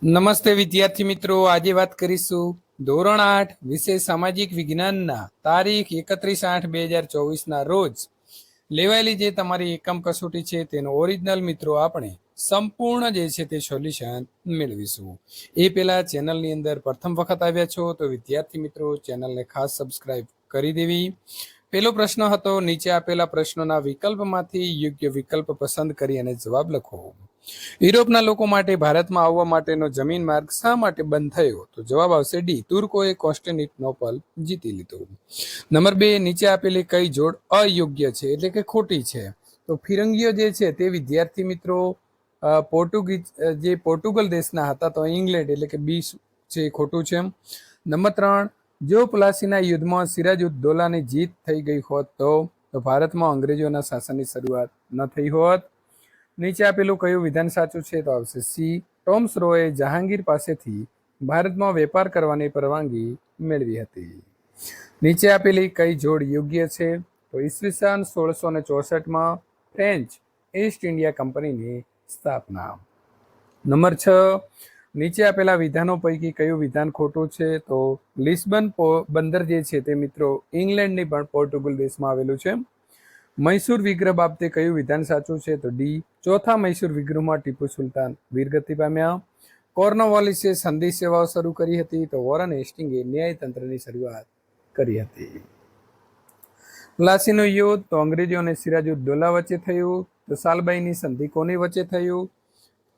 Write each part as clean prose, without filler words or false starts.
નમસ્તે વિદ્યાર્થી મિત્રો, આજે વાત કરીશું ધોરણ 8 વિષય સામાજિક વિજ્ઞાનના તારીખ 31/8/2024 રોજ લેવાયેલી જે તમારી એકમ કસોટી છે તેનો ઓરિજિનલ મિત્રો આપણે સંપૂર્ણ જે છે તે સોલ્યુશન મેળવીશું. એ પહેલા ચેનલની અંદર પ્રથમ વખત આવ્યા છો તો વિદ્યાર્થી મિત્રો ચેનલને ખાસ સબસ્ક્રાઇબ કરી દેવી. પહેલો પ્રશ્ન હતો, નીચે આપેલા પ્રશ્નોના વિકલ્પમાંથી યોગ્ય વિકલ્પ પસંદ કરી અને જવાબ લખો. યુરોપના લોકો માટે ભારતમાં આવવા માટેનો જમીન માર્ગ શા માટે બંધ થયો? તો જવાબ આવશે ડી, તુર્કોએ કોન્સ્ટેન્ટિનોપલ જીતી લીધું. નંબર 2, નીચે આપેલી કઈ જોડ અયોગ્ય છે એટલે કે ખોટી છે? તો ફિરંગીઓ જે છે તે વિદ્યાર્થી મિત્રો પોર્ટુગલ દેશના હતા, તો ઇંગ્લેન્ડ એટલે કે બી છે એ ખોટું છે. નંબર 3, જો પ્લાસીના યુદ્ધમાં સિરાજુદ્દૌલાની જીત થઈ ગઈ હોત તો ભારતમાં અંગ્રેજોના શાસનની શરૂઆત ન થઈ હોત. નીચે આપેલું કયું વિધાન સાચું છે? તો આવશે સી, ટોમ્સ રોએ જહાંગીર પાસેથી ભારતમાં વેપાર કરવાની પરવાનગી મેળવી હતી. નીચે આપેલી કઈ જોડ યોગ્ય છે? તો ઈસવીસન 1664માં ફ્રેન્ચ ઈસ્ટ ઇન્ડિયા કંપનીની સ્થાપના. નંબર 6, નીચે આપેલા વિધાનો પૈકી કયું વિધાન ખોટું છે? તો લિસ્બન બંદર જે છે તે મિત્રો ઇંગ્લેન્ડની પણ પોર્ટુગલ દેશમાં આવેલું છે. મૈસૂર વિગ્રહ બાબતે કયું વિધાન સાચું છે? તો ડી, ચોથા મૈસૂર વિગ્રહમાં ટીપુ સુલતાન વીરગતિ પામ્યા. કોર્નવાલિસે સંધિ સેવાઓ શરૂ કરી હતી, તો વોરન હેસ્ટિંગે ન્યાયતંત્રની શરૂઆત કરી હતી. પ્લાસીનું યુદ્ધ તો અંગ્રેજો અને સિરાજુદ્દૌલા વચ્ચે થયું. તો સાલબાઈની સંધિ કોની વચ્ચે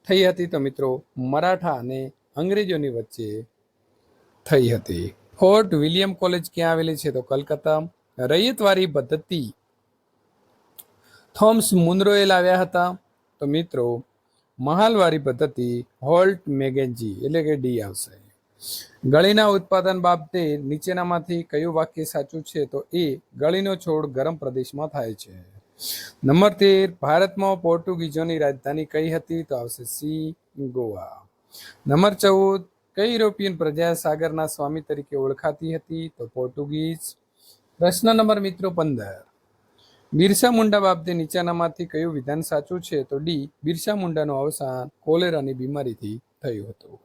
થઈ હતી? તો મિત્રો મરાઠા અને અંગ્રેજોની વચ્ચે થઈ હતી. ફોર્ટ વિલિયમ કોલેજ ક્યાં આવેલી છે? તો કલકત્તા. રૈયતવારી પદ્ધતિ થોમ્સ મુનરોએ લાવ્યા હતા, તો મિત્રો મહાલવારી પદ્ધતિ હોલ્ટ મેગેન્જી એટલે કે ડી આવશે. ગળીના ઉત્પાદન બાબતે નીચેનામાંથી કયું વાક્ય સાચું છે? તો એ, ગળીનો છોડ ગરમ પ્રદેશમાં થાય છે. નંબર 13, ભારતમાં પોર્ટુગીઝોની રાજધાની કઈ હતી? તો આવશે સી, ગોવા. નંબર 14, કઈ યુરોપિયન પ્રજા સાગરના સ્વામી તરીકે ઓળખાતી હતી? તો પોર્ટુગીઝ. પ્રશ્ન નંબર મિત્રો 15, બિરસા મુંડા બાબતે નીચેનામાંથી કયું વિધાન સાચું છે? તો ડી, બિરસા મુંડાનું અવસાન કોલેરાની બીમારીથી થયું હતું.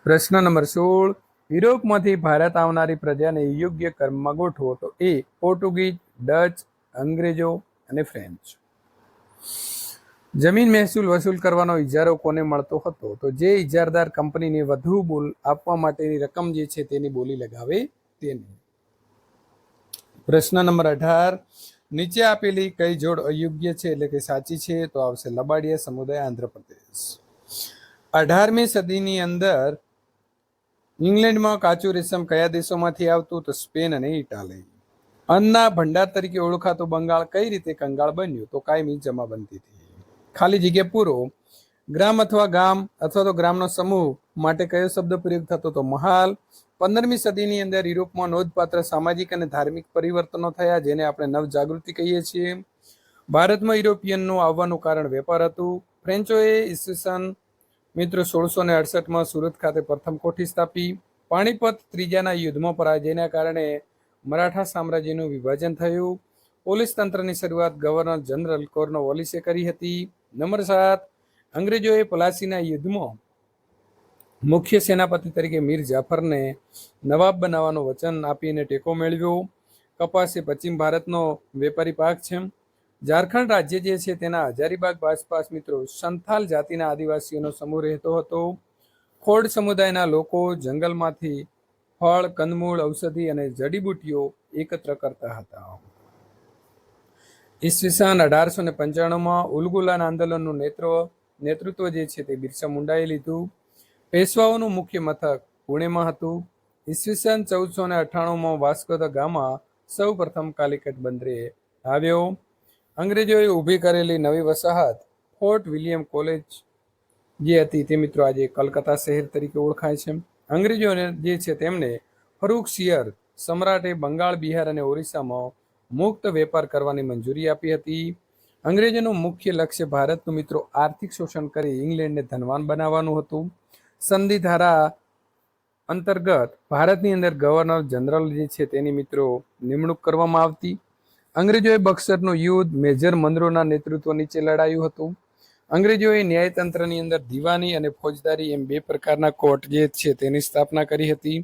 પ્રશ્ન નંબર 16, યુરોપમાંથી ભારત આવનારી પ્રજાને યોગ્ય ક્રમમાં ગોઠવો. તો એ, પોર્ટુગીઝ, ડચ, અંગ્રેજો અને ફ્રેન્ચ. જમીન મહેસૂલ વસૂલ કરવાનો ઇજારો કોને મળતો હતો? તો જે ઇજારદાર કંપનીને વધુ બોલ આપવા માટેની રકમ જે છે તેની બોલી લગાવે તેને. પ્રશ્ન નંબર 18, નીચે આપેલી કઈ જોડ અયોગ્ય છે એટલે કે સાચી છે? તો આવશે લબાડિયા સમુદાય, આંધ્રપ્રદેશ. 18મી સદીની અંદર ઇંગ્લેન્ડમાં કાચું રેશમ કયા દેશોમાંથી આવતું? તો સ્પેન અને ઇટાલી. અન્નના ભંડાર તરીકે ઓળખાતું બંગાળ કઈ રીતે કંગાળ બન્યું? તો કાયમી જમાબંધીથી. ખાલી જગ્યા પૂરો. ગ્રામ અથવા ગામ અથવા તો ગ્રામનો સમૂહ માટે કયો શબ્દ પ્રયોગ થતો? તો મહાલ. 15મી સદીની અંદર યુરોપમાં નોંધપાત્ર સામાજિક અને ધાર્મિક પરિવર્તનો થયા, જેને આપણે નવજાગૃતિ કહીએ છીએ. ભારતમાં યુરોપિયનનું આવવાનું કારણ વેપાર હતું. ફ્રેન્ચોએ ઈસવીસન મિત્રો 1668માં સુરત ખાતે પ્રથમ કોઠી સ્થાપી. પાણીપત ત્રીજાના યુદ્ધમાં પરાજયના કારણે મરાઠા સામ્રાજ્યનું વિભાજન થયું. પોલીસ તંત્રની શરૂઆત ગવર્નર જનરલ કોર્નવાલિસે કરી હતી. નંબર 7, અંગ્રેજોએ પ્લાસીના યુદ્ધમાં મુખ્ય સેનાપતિ તરીકે મીર જાફરને નવાબ બનાવવાનું વચન આપીને ટેકો મેળવ્યો. કપાસ એ પશ્ચિમ ભારતનો વેપારી પાક છે. ઝારખંડ રાજ્ય જે છે તેના હજારીબાગ આસપાસ મિત્રો સંથાલ જાતિના આદિવાસીઓનો સમૂહ રહેતો હતો. ખોડ સમુદાયના લોકો જંગલમાંથી ફળ, કંદમૂળ, ઔષધિ અને જડીબુટીઓ એકત્ર કરતા હતા. ઈસવીસન 1895માં ઉલગુલાન આંદોલનનું નેતૃત્વ જે છે તે બિરસા મુંડાએ લીધું. પેશવાઓનું મુખ્ય મથક પુણેમાં હતું. ઈસવીસન 1498માં વાસ્કો દ ગામા સૌ પ્રથમ કાલિકટ બંદરે આવ્યો. અંગ્રેજોએ ઊભી કરેલી નવી વસાહત ફોર્ટ વિલિયમ કોલેજ જે હતી તે મિત્રો આજે કલકત્તા શહેર તરીકે ઓળખાય છે. અંગ્રેજોને જે છે તેમને ફરૂખસિયર સમ્રાટે બંગાળ, બિહાર અને ઓરિસ્સામાં મુક્ત વેપાર કરવાની મંજૂરી આપી હતી. અંગ્રેજોનું મુખ્ય લક્ષ્ય ભારતનું મિત્રો આર્થિક શોષણ કરી ઇંગ્લેન્ડને ધનવાન બનાવવાનું હતું. સંધિ ધારા અંતર્ગત ભારતની અંદર ગવર્નર જનરલ જે છે તેની મિત્રો નિમણૂક કરવામાં આવતી. અંગ્રેજોએ બક્સરનું યુદ્ધ મેજર મનરોના નેતૃત્વ નીચે લડાયું હતું. અંગ્રેજોએ ન્યાયતંત્રની અંદર દીવાની અને ફોજદારી એમ બે પ્રકારના કોર્ટ જે છે તેની સ્થાપના કરી હતી.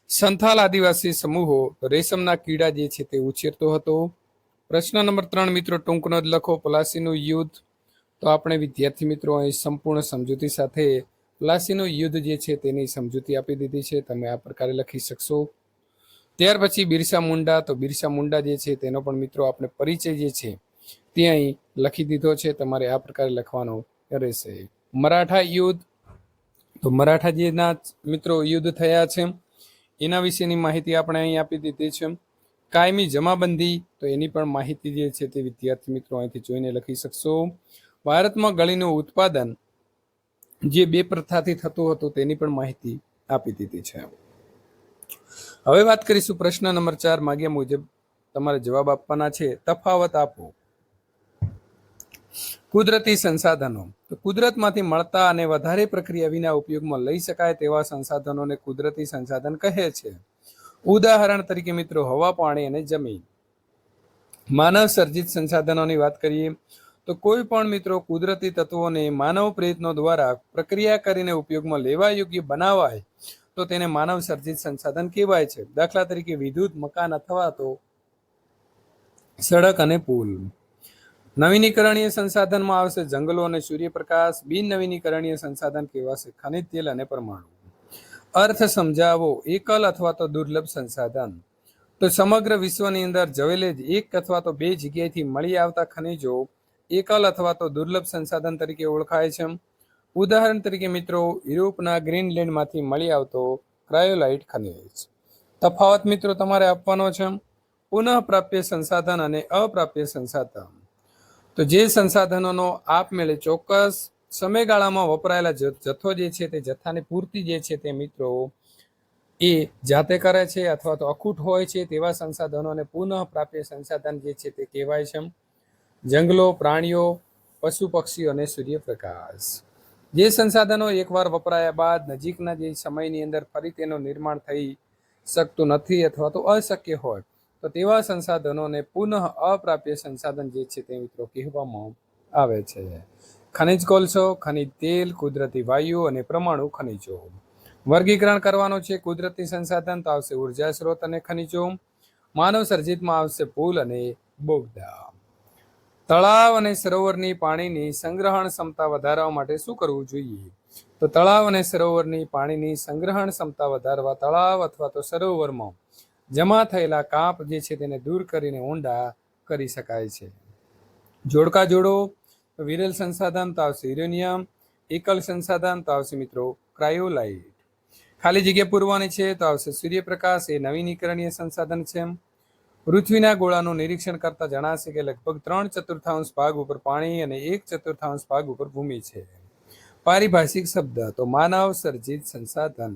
સંથાલ આદિવાસી સમૂહો રેશમના કીડા જે છે તે ઉછેરતો હતો. પ્રશ્ન નંબર 3 મિત્રો ટૂંકનો જ લખો. પ્લાસીનું યુદ્ધ. તો આપણે વિદ્યાર્થી મિત્રો અહીં સંપૂર્ણ સમજૂતી સાથે પ્લાસીનું યુદ્ધ જે છે તેની સમજૂતી આપી દીધી છે. તમે આ પ્રકારે લખી શકશો. ત્યાર પછી બિરસા મુંડા. તો બિરસા મુંડા જે છે તેનો પણ મિત્રો આપણે પરિચય જે છે તે અહીં લખી દીધો છે. તમારે આ પ્રકારે લખવાનો રહેશે. મરાઠા યુદ્ધ. તો મરાઠા જેના મિત્રો યુદ્ધ થયા છે એના વિશેની માહિતી આપણે અહીં આપી દીધી છે. કાયમી જમાબંધી. તો એની પણ માહિતી જે છે તે વિદ્યાર્થી મિત્રો અહીંથી જોઈને લખી શકશો. ભારતમાં ગળીનું ઉત્પાદન જે બે પ્રથાથી થતું હતું તેની પણ માહિતી આપી દીધી છે. હવે વાત કરીશું પ્રશ્ન નંબર 4 માગ્યા મુજબ તમારે જવાબ આપવાના છે. તફાવત આપો. કુદરતી સંસાધનો. તો કુદરતમાંથી મળતા અને વધારે પ્રક્રિયા વિના ઉપયોગમાં લઈ શકાય તેવા સંસાધનોને કુદરતી સંસાધન કહે છે. ઉદાહરણ તરીકે મિત્રો હવા, પાણી અને જમીન. માનવ સર્જિત સંસાધનોની વાત કરીએ તો કોઈ પણ મિત્રો કુદરતી તત્વોને માનવ પ્રયત્નો દ્વારા પ્રક્રિયા કરીને ઉપયોગમાં લેવા યોગ્ય બનાવાય તો તેને માનવ સર્જિત સંસાધન કહેવાય છે. દાખલા તરીકે વિદ્યુત, મકાન અથવા તો સડક અને પુલ. નવીનીકરણીય સંસાધનમાં આવશે જંગલો અને સૂર્યપ્રકાશ. બિન નવીનીકરણીય સંસાધન કહેવાશે ખનિજ તેલ અને પરમાણુ. અર્થ સમજાવો. એકલ અથવા તો દુર્લભ સંસાધન. તો સમગ્ર વિશ્વની અંદર જવેલે જ એક અથવા તો બે જગ્યાએથી મળી આવતા ખનિજો એકલ અથવા તો દુર્લભ સંસાધન તરીકે ઓળખાય છે. ઉદાહરણ તરીકે મિત્રો યુરોપના ગ્રીનલેન્ડમાંથી મળી આવતો ક્રાયોલાઇટ ખનિજ. તફાવત મિત્રો તમારે આપવાનો છે. પુનઃ પ્રાપ્ય સંસાધન અને અપ્રાપ્ય સંસાધન. તો જે સંસાધનોનો આપમેળે ચોક્કસ સમયગાળામાં વપરાયેલા જથ્થો જે છે તે જથ્થાની પૂર્તિ જે છે તે મિત્રો એ જાતે કરે છે અથવા તો અખૂટ હોય છે તેવા સંસાધનોને પુનઃ પ્રાપ્ય સંસાધન જે છે તે કહેવાય છે. જંગલો, પ્રાણીઓ, પશુ પક્ષીઓ અને સૂર્યપ્રકાશ. જે સંસાધનો એકવાર વપરાયા બાદ નજીકના જે સમયની અંદર ફરી તેનું નિર્માણ થઈ શકતું નથી અથવા તો અશક્ય હોય તો તેવા સંસાધનોને પુનઃ અપ્રાપ્ય સંસાધન જે છે તે મિત્રો કહેવામાં આવે છે. ખનિજ કોલસો, ખનિજ તેલ, કુદરતી વાયુ અને પરમાણુ ખનિજો. વર્ગીકરણ કરવાનું છે. કુદરતી સંસાધન તો આવશે ઉર્જા સ્ત્રોત અને ખનિજો. માનવ સર્જિતમાં આવશે પુલ અને બોગદા. તળાવ અને સરોવરની પાણીની સંગ્રહણ ક્ષમતા વધારવા માટે શું કરવું જોઈએ? તો તળાવ અને સરોવરની પાણીની સંગ્રહણ ક્ષમતા વધારવા તળાવ અથવા તો સરોવરમાં જમા થયેલા કાંપ જે છે તેને દૂર કરીને ઊંડા કરી શકાય છે. જોડકા જોડો. વિરલ સંસાધન તો આવશે યુરેનિયમ. એકલ સંસાધન તો આવશે મિત્રો ક્રાયોલાઇટ. ખાલી જગ્યા પૂરવાની છે તો આવશે સૂર્યપ્રકાશ. એ નવીનીકરણીય સંસાધન છે. પૃથ્વીના ગોળાનું નિરીક્ષણ કરતા જણાશે કે લગભગ 3/4 ભાગ ઉપર પાણી અને 1/4 ભાગ ઉપર ભૂમિ છે. પારિભાષિક શબ્દ તો માનવ સર્જિત સંસાધન.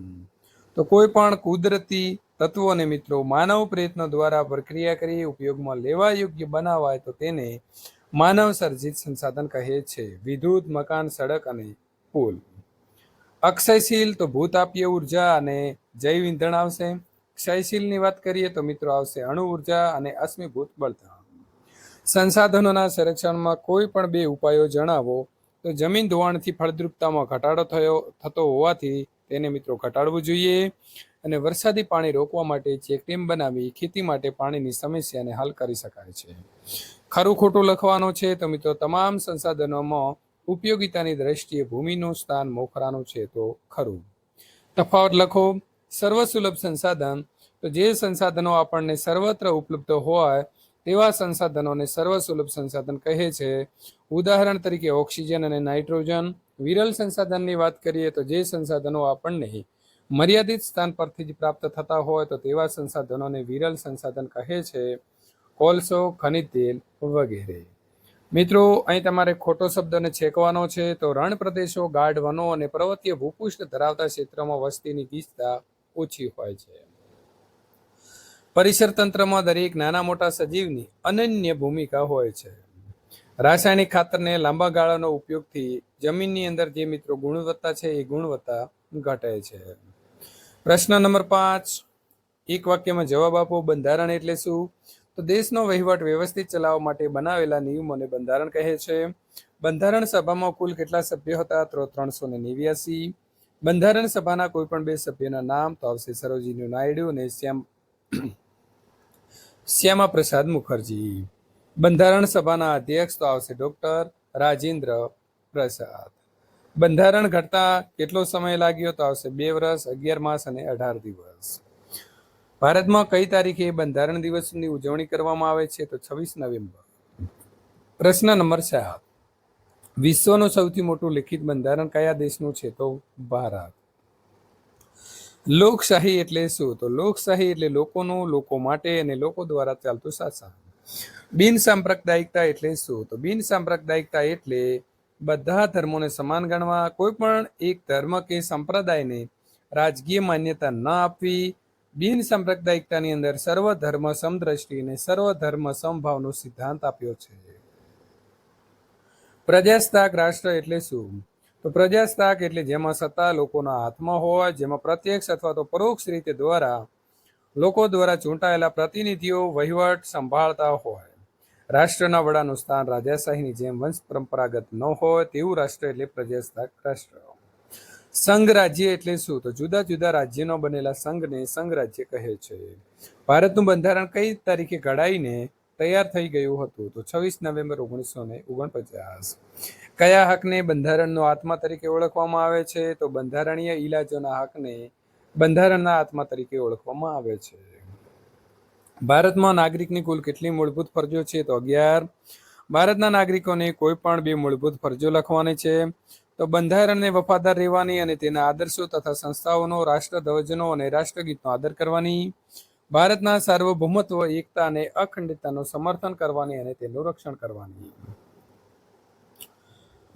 તો કોઈ પણ કુદરતી તત્વોને મિત્રો માનવ પ્રયત્નો દ્વારા પ્રક્રિયા કરી ઉપયોગમાં લેવા યોગ્ય બનાવાય તો તેને માનવ સર્જિત સંસાધન કહે છે. વિદ્યુત, મકાન, સડક અને પુલ. અક્ષયશીલ તો ભૂતાપીય ઉર્જા અને જૈવ ઇંધણ આવશે. ક્ષયશીલની વાત કરીએ તો મિત્રો આવશે અણુ ઉર્જા અને અશ્મિભૂત બળતણ. સંસાધનોના સંરક્ષણમાં કોઈ પણ બે ઉપાયો જણાવો. તો જમીન ધોવાણથી ફળદ્રુપતામાં ઘટાડો થતો હોવાથી તેને મિત્રો ઘટાડવું જોઈએ અને વરસાદી પાણી રોકવા માટે ચેકડેમ બનાવી ખેતી માટે પાણીની સમસ્યાને હલ કરી શકાય છે. ખરું ખોટું લખવાનું છે. તો મિત્રો તમામ સંસાધનોમાં ઉપયોગિતાની દ્રષ્ટિએ ભૂમિનું સ્થાન મોખરાનું છે તો ખરું. તફાવત લખો. સર્વસુલભ સંસાધન તો જે સંસાધનો આપણને સર્વત્ર ઉપલબ્ધ હોય તેવા સંસાધનોને સર્વસુલભ સંસાધન કહે છે. ઉદાહરણ તરીકે ઓક્સિજન અને નાઇટ્રોજન. વિરલ સંસાધનની વાત કરીએ તો જે સંસાધનો આપણને મર્યાદિત સ્થાન પરથી જ પ્રાપ્ત થતા હોય તો તેવા સંસાધનોને વિરલ સંસાધન કહે છે. કોલસો, ખનિજ તેલ વગેરે. મિત્રો અહીં તમારે ખોટો શબ્દને છેકવાનો છે. તો રણ પ્રદેશો, ગાઢ વનો અને પર્વતીય ભૂપૃષ્ઠ ધરાવતા ક્ષેત્રમાં વસ્તીની ગીચતા ઓછી હોય છે. પરિસર તંત્રમાં દરેક નાના મોટા સજીવની અનન્ય ભૂમિકા હોય છે. રાસાયણિક ખાતરને લાંબા ગાળાનો ઉપયોગથી જમીનની અંદર જે મિત્રો ગુણવત્તા છે એ ગુણવત્તા ઘટે છે. પ્રશ્ન નંબર 5 એક વાક્યમાં જવાબ આપો. બંધારણ એટલે શું? તો દેશનો વહીવટ વ્યવસ્થિત ચલાવવા માટે બનાવેલા નિયમોને બંધારણ કહે છે. બંધારણ સભામાં કુલ કેટલા સભ્યો હતા? તો 389. બંધારણ સભાના કોઈ પણ બે સભ્યોના નામ તો આવશે સરોજિની નાયડુ અને શ્યામા પ્રસાદ મુખર્જી. બંધારણ સભાના અધ્યક્ષ તો આવશે ડોક્ટર રાજેન્દ્ર પ્રસાદ. બંધારણ ઘડતા કેટલો સમય લાગ્યો? તો આવશે 2 વર્ષ, 11 માસ અને 18 દિવસ. ભારતમાં કઈ તારીખે બંધારણ દિવસની ઉજવણી કરવામાં આવે છે? તો 26 નવેમ્બર. પ્રશ્ન નંબર 7. વિશ્વનું સૌથી મોટું લિખિત બંધારણ કયા દેશનું છે? તો ભારત. લોકશાહી એટલે શું? તો લોકશાહી એટલે લોકોનું, લોકો માટે અને લોકો દ્વારા ચાલતું શાસન. બિન સાંપ્રદાયિકતા એટલે શું? તો બિન સાંપ્રદાયિકતા એટલે બધા ધર્મોને સમાન ગણવા, કોઈ પણ એક ધર્મ કે સંપ્રદાયને રાજકીય માન્યતા ન આપવી. બિન સાંપ્રદાયિકતાની અંદર સર્વ ધર્મ સમદ્રષ્ટિ અને સર્વ ધર્મ સમભાવનો સિદ્ધાંત આપ્યો છે. પ્રજાસત્તાક રાષ્ટ્ર એટલે શું? તો પ્રજાસત્તાક એટલે જેમાં સત્તા લોકોના હાથમાં હોય, જેમાં પ્રત્યક્ષ અથવા તો પરોક્ષ રીતે લોકો દ્વારા ચૂંટાયેલા પ્રતિનિધિઓ વહીવટ સંભાળતા હોય. રાષ્ટ્રના વડાનું સ્થાન રાજાશાહીની જેમ વંશ પરંપરાગત ન હોય તેવું રાષ્ટ્ર એટલે પ્રજાસત્તાક રાષ્ટ્ર. સંઘ રાજ્ય એટલે શું? તો જુદા જુદા રાજ્યનો બનેલા સંઘને સંઘ રાજ્ય કહે છે. ભારતનું બંધારણ કઈ તારીખે ઘડાઈને તૈયાર થઈ ગયું હતું? તો 26 નવેમ્બર 1949. કયા હકને બંધારણનો આત્મા તરીકે ઓળખવામાં આવે છે? તો બંધારણીય ઇલાજોના હકને બંધારણના આત્મા તરીકે ઓળખવામાં આવે છે. ભારતમાં નાગરિકની કુલ કેટલી મૂળભૂત ફરજો છે? તો 11. ભારતના નાગરિકોને કોઈ પણ 2 મૂળભૂત ફરજો લખવાની છે. તો બંધારણને વફાદાર રહેવાની અને તેના આદર્શો તથા સંસ્થાઓનો, રાષ્ટ્રધ્વજનો અને રાષ્ટ્રગીતનો આદર કરવાની. ભારતના સાર્વભૌમત્વ, એકતા અને અખંડિતતાનું સમર્થન કરવાની અને તેનું રક્ષણ કરવાની.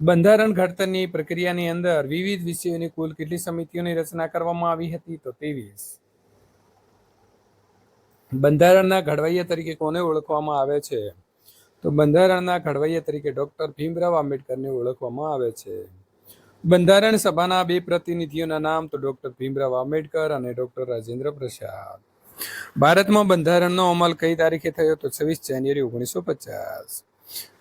બંધારણ ઘડતરની પ્રક્રિયાની અંદર વિવિધ વિષયોની કુલ કેટલી સમિતિઓની રચના કરવામાં આવી હતી? તો 23. બંધારણના ઘડવૈયા તરીકે કોને ઓળખવામાં આવે છે? તો બંધારણના ઘડવૈયા તરીકે ડોક્ટર ભીમરાવ આંબેડકરને ઓળખવામાં આવે છે. બંધારણ સભાના 2 પ્રતિનિધિઓના નામ તો ડોક્ટર ભીમરાવ આંબેડકર અને ડોક્ટર રાજેન્દ્ર પ્રસાદ. ભારતમાં બંધારણનો અમલ કઈ તારીખે થયો? તો 26 જાન્યુઆરી 1950.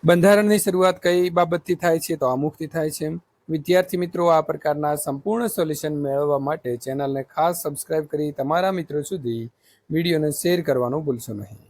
બંધારણની શરૂઆત કઈ બાબતથી થાય છે? તો આમુખથી થાય છે. વિદ્યાર્થી મિત્રો, આ પ્રકારના સંપૂર્ણ સોલ્યુશન મેળવવા માટે ચેનલને ખાસ સબસ્ક્રાઇબ કરી તમારા મિત્રો સુધી વિડીયોને શેર કરવાનું ભૂલશો નહીં.